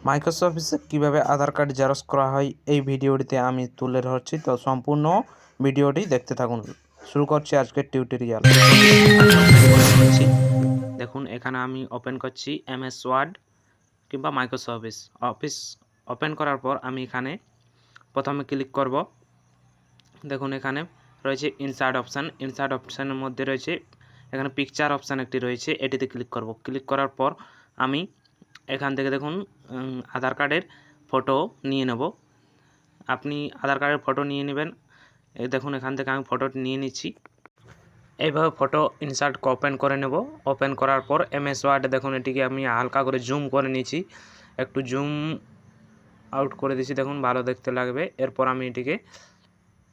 Microsoft অফিসে কীভাবে আধার card xerox করা হয় এই ভিডিওটিতে আমি তুলে ধরছি, তো সম্পূর্ণ ভিডিওটি দেখতে থাকুন। শুরু করছি আজকের টিউটোরিয়াল। দেখুন এখানে আমি ওপেন করছি MS ওয়ার্ড কিংবা মাইক্রোসফট অফিস ওপেন করার পর আমি এখানে প্রথমে ক্লিক করব। দেখুন এখানে রয়েছে ইনসার্ট অপশানের মধ্যে রয়েছে এখানে পিকচার অপশান একটি রয়েছে, এটিতে ক্লিক করব। ক্লিক করার পর আমি এখান থেকে দেখুন আধার কার্ডের ফটো নিয়ে নেব। আপনি আধার কার্ডের ফটো নিয়ে নেবেন। দেখুন এখান থেকে আমি ফটোটি নিয়ে নিচ্ছি। এইভাবে ফটো ইনসার্ট ওপেন করে নেব। ওপেন করার পর MS ওয়ার্ডে দেখুন এটিকে আমি হালকা করে জুম করে নিচ্ছি, একটু জুম আউট করে দিচ্ছি, দেখুন ভালো দেখতে লাগবে। এরপর আমি এটিকে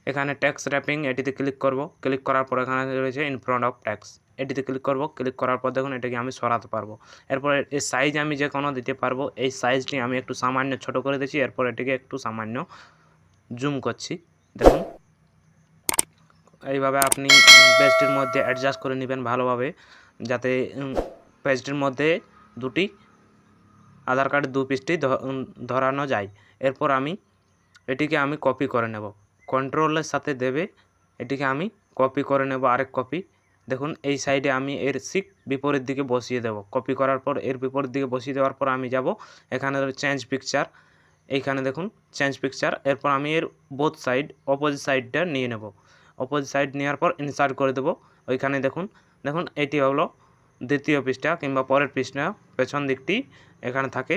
এখানে ট্যাক্স র্যাপিং এটিতে ক্লিক করব। ক্লিক করার পর এখানে রয়েছে ইন ফ্রন্ট অফ ট্যাক্স, এটিতে ক্লিক করব। ক্লিক করার পর দেখুন এটাকে আমি সরাতে পারবো। এরপর এই সাইজ আমি যে কোনো দিতে পারবো। এই সাইজটি আমি একটু সামান্য ছোট করে দিচ্ছি। এরপর এটিকে একটু সামান্য জুম করছি, দেখুন এইভাবে আপনি পেজটির মধ্যে অ্যাডজাস্ট করে নেবেন ভালোভাবে, যাতে পেজটির মধ্যে দুটি আধার কার্ডের দু পিসটি ধরানো যায়। এরপর এটিকে আমি কপি করে নেব, কন্ট্রোলের সাথে দেবে এটিকে আমি কপি করে নেব আরেক কপি। দেখুন এই সাইডে আমি এর ঠিক বিপরীত দিকে বসিয়ে দেব। কপি করার পর এর বিপরীত দিকে বসিয়ে দেওয়ার পর আমি যাব এখানে চেঞ্জ পিকচার, এইখানে দেখুন চেঞ্জ পিকচার। এরপর আমি এর বোথ সাইড অপোজিট সাইডটা নিয়ে নেব। অপোজিট সাইড নেওয়ার পর ইনসার্ট করে দেব। ওইখানে দেখুন এটি হলো দ্বিতীয় পৃষ্ঠা কিংবা পরের পৃষ্ঠা, পেছন দিকটি এখানে থাকে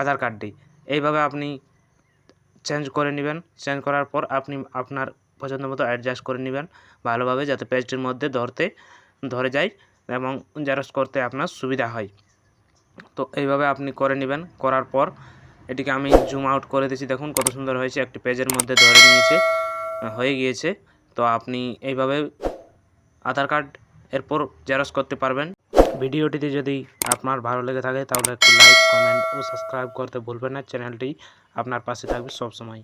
আধার কার্ডটি। এইভাবে আপনি চেঞ্জ করে নেবেন। চেঞ্জ করার পর আপনি আপনার পছন্দ মতো অ্যাডজাস্ট করে নেবেন ভালোভাবে, যাতে পেজটির মধ্যে ধরে যায় এবং জেরক্স করতে আপনার সুবিধা হয়। তো এইভাবে আপনি করে নেবেন। করার পর এটিকে আমি জুম আউট করে দিয়েছি, দেখুন কত সুন্দর হয়েছে, একটি পেজের মধ্যে ধরে হয়ে গিয়েছে। তো আপনি এইভাবে আধার কার্ড এরপর জেরক্স করতে পারবেন। ভিডিওটিতে যদি আপনার ভালো লেগে থাকে তাহলে একটু লাইক, কমেন্ট ও সাবস্ক্রাইব করতে ভুলবেন না। চ্যানেলটি আপনার পাশে থাকবে সবসময়।